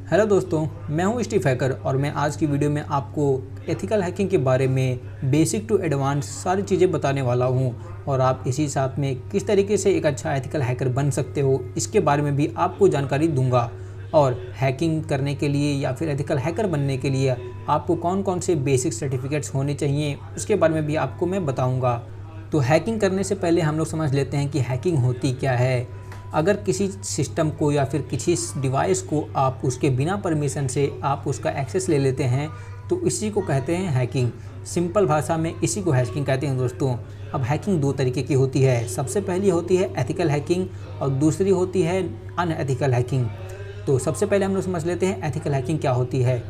Hello दोस्तों, मैं हूं स्टीव हैकर और मैं आज की वीडियो में आपको एथिकल हैकिंग के बारे में बेसिक टू एडवांस सारी चीज़ें बताने वाला हूं और आप इसी साथ में किस तरीके से एक अच्छा एथिकल हैकर बन सकते हो इसके बारे में भी आपको जानकारी दूंगा। और हैकिंग करने के लिए या फिर एथिकल हैकर बनने के लिए आपको कौन कौन से बेसिक सर्टिफिकेट्स होने चाहिए उसके बारे में भी आपको मैं बताऊँगा। तो हैकिंग करने से पहले हम लोग समझ लेते हैं कि हैकिंग होती क्या है। अगर किसी सिस्टम को या फिर किसी डिवाइस को आप उसके बिना परमिशन से आप उसका एक्सेस ले लेते हैं तो इसी को कहते हैं हैकिंग। सिंपल भाषा में इसी को हैकिंग कहते हैं दोस्तों। अब हैकिंग दो तरीके की होती है। सबसे पहली होती है एथिकल हैकिंग और दूसरी होती है अनएथिकल हैकिंग। तो सबसे पहले हम लोग समझ लेते हैं एथिकल हैकिंग क्या होती है।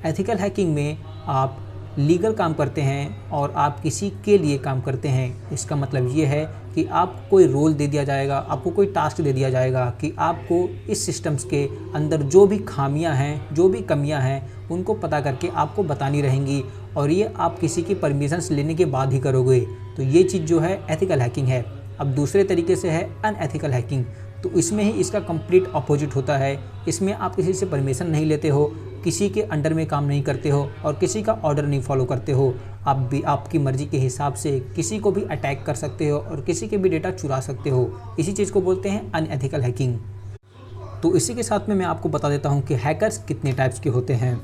एथिकल हैकिंग में आप लीगल काम करते हैं और आप किसी के लिए काम करते हैं। इसका मतलब ये है कि आपको कोई रोल दे दिया जाएगा, आपको कोई टास्क दे दिया जाएगा कि आपको इस सिस्टम्स के अंदर जो भी खामियां हैं, जो भी कमियां हैं, उनको पता करके आपको बतानी रहेंगी और ये आप किसी की परमिशंस लेने के बाद ही करोगे। तो ये चीज़ जो है एथिकल हैकिंग है। अब दूसरे तरीके से है अनएथिकल हैकिंग। तो इसमें ही इसका कंप्लीट अपोजिट होता है। इसमें आप किसी से परमिशन नहीं लेते हो, किसी के अंडर में काम नहीं करते हो और किसी का ऑर्डर नहीं फॉलो करते हो। आप भी आपकी मर्ज़ी के हिसाब से किसी को भी अटैक कर सकते हो और किसी के भी डेटा चुरा सकते हो। इसी चीज़ को बोलते हैं अनएथिकल हैकिंग। तो इसी के साथ में मैं आपको बता देता हूँ कि हैकर्स कितने टाइप्स के होते हैं।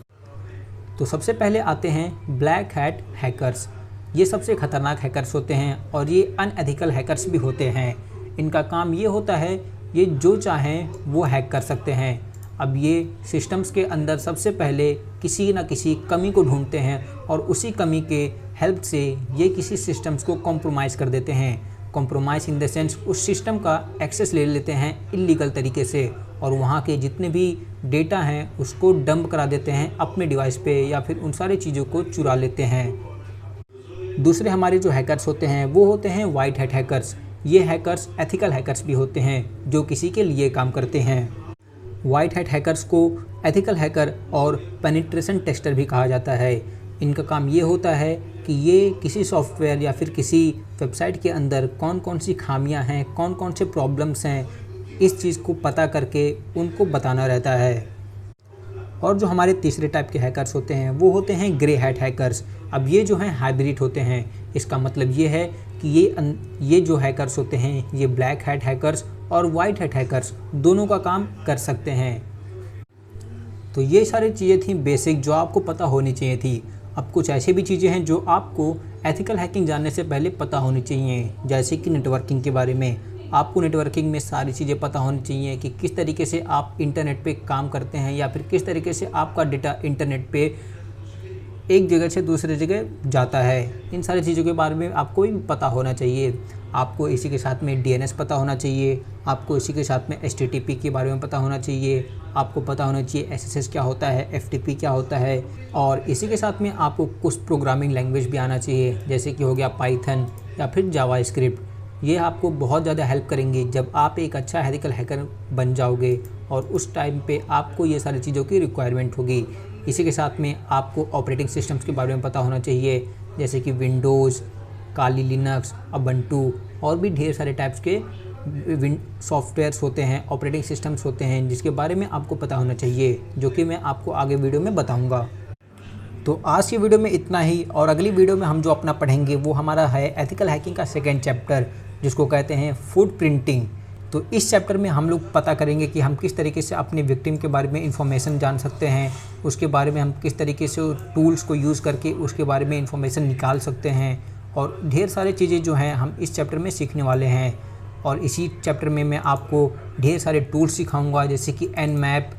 तो सबसे पहले आते हैं ब्लैक हैट हैकर्स। ये सबसे खतरनाक हैकर्स होते हैं और ये अनएथिकल हैकर्स भी होते हैं। इनका काम ये होता है, ये जो चाहें वो हैक कर सकते हैं। अब ये सिस्टम्स के अंदर सबसे पहले किसी न किसी कमी को ढूंढते हैं और उसी कमी के हेल्प से ये किसी सिस्टम्स को कॉम्प्रोमाइज़ कर देते हैं। कॉम्प्रोमाइज़ इन द सेंस उस सिस्टम का एक्सेस ले लेते हैं इल्लीगल तरीके से और वहाँ के जितने भी डेटा हैं उसको डंप करा देते हैं अपने डिवाइस पे या फिर उन सारी चीज़ों को चुरा लेते हैं। दूसरे हमारे जो हैकर्स होते हैं वो होते हैं वाइट हैट हैकर्स। ये हैकर्स एथिकल हैकर्स भी होते हैं जो किसी के लिए काम करते हैं। वाइट हैट हैकर्स को एथिकल हैकर और पेनिट्रेशन टेस्टर भी कहा जाता है। इनका काम ये होता है कि ये किसी सॉफ्टवेयर या फिर किसी वेबसाइट के अंदर कौन कौन सी खामियां हैं, कौन कौन से प्रॉब्लम्स हैं, इस चीज़ को पता करके उनको बताना रहता है। और जो हमारे तीसरे टाइप के हैकर्स होते हैं वो होते हैं ग्रे हैट हैकर्स। अब ये जो हैं हाइब्रिड होते हैं। इसका मतलब ये है कि ये जो हैकर्स होते हैं ये ब्लैक हैट हैकर्स और वाइट हैट हैकर्स दोनों का काम कर सकते हैं। तो ये सारी चीज़ें थी बेसिक जो आपको पता होनी चाहिए थी। अब कुछ ऐसी भी चीज़ें हैं जो आपको एथिकल हैकिंग जानने से पहले पता होनी चाहिए, जैसे कि नेटवर्किंग के बारे में। आपको नेटवर्किंग में सारी चीज़ें पता होनी चाहिए कि किस तरीके से आप इंटरनेट पे काम करते हैं या फिर किस तरीके से आपका डेटा इंटरनेट पे एक जगह से दूसरी जगह जाता है। इन सारी चीज़ों के बारे में आपको भी पता होना चाहिए। आपको इसी के साथ में DNS पता होना चाहिए, आपको इसी के साथ में HTTP के बारे में पता होना चाहिए, आपको पता होना चाहिए SSH क्या होता है, FTP क्या होता है और इसी के साथ में आपको कुछ प्रोग्रामिंग लैंग्वेज भी आना चाहिए, जैसे कि हो गया पाइथन या फिर जावास्क्रिप्ट। ये आपको बहुत ज़्यादा हेल्प करेंगे जब आप एक अच्छा एथिकल हैकर बन जाओगे और उस टाइम पे आपको ये सारी चीज़ों की रिक्वायरमेंट होगी। इसी के साथ में आपको ऑपरेटिंग सिस्टम्स के बारे में पता होना चाहिए, जैसे कि विंडोज़, काली लिनक्स, उबंटू और भी ढेर सारे टाइप्स के सॉफ्टवेयर्स होते हैं, ऑपरेटिंग सिस्टम्स होते हैं जिसके बारे में आपको पता होना चाहिए, जो कि मैं आपको आगे वीडियो में बताऊँगा। तो आज की वीडियो में इतना ही और अगली वीडियो में हम जो अपना पढ़ेंगे वो हमारा है एथिकल हैकिंग का सेकेंड चैप्टर, जिसको कहते हैं फुटप्रिंटिंग। तो इस चैप्टर में हम लोग पता करेंगे कि हम किस तरीके से अपने विक्टिम के बारे में इंफॉर्मेशन जान सकते हैं, उसके बारे में हम किस तरीके से टूल्स को यूज़ करके उसके बारे में इंफॉर्मेशन निकाल सकते हैं और ढेर सारी चीज़ें जो हैं हम इस चैप्टर में सीखने वाले हैं। और इसी चैप्टर में मैं आपको ढेर सारे टूल्स सिखाऊँगा, जैसे कि Nmap,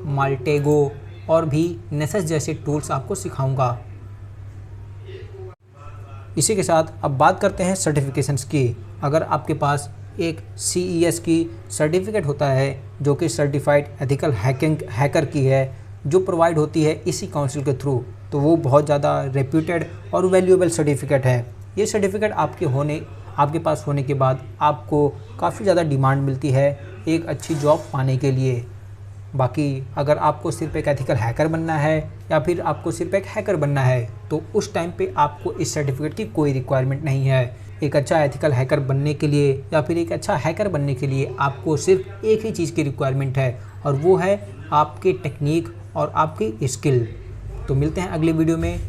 माल्टेगो और भी नेसेस जैसे टूल्स आपको सिखाऊंगा। इसी के साथ अब बात करते हैं सर्टिफिकेशंस की। अगर आपके पास एक CES की सर्टिफिकेट होता है जो कि सर्टिफाइड एथिकल हैकर की है, जो प्रोवाइड होती है इसी काउंसिल के थ्रू, तो वो बहुत ज़्यादा रेप्यूटेड और वैल्यूएबल सर्टिफिकेट है। ये सर्टिफिकेट आपके पास होने के बाद आपको काफ़ी ज़्यादा डिमांड मिलती है एक अच्छी जॉब पाने के लिए। बाकी अगर आपको सिर्फ एक एथिकल हैकर बनना है या फिर आपको सिर्फ एक हैकर बनना है तो उस टाइम पे आपको इस सर्टिफिकेट की कोई रिक्वायरमेंट नहीं है। एक अच्छा एथिकल हैकर बनने के लिए या फिर एक अच्छा हैकर बनने के लिए आपको सिर्फ एक ही चीज़ की रिक्वायरमेंट है और वो है आपके टेक्निक और आपकी स्किल। तो मिलते हैं अगली वीडियो में।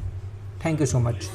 Thank you so much.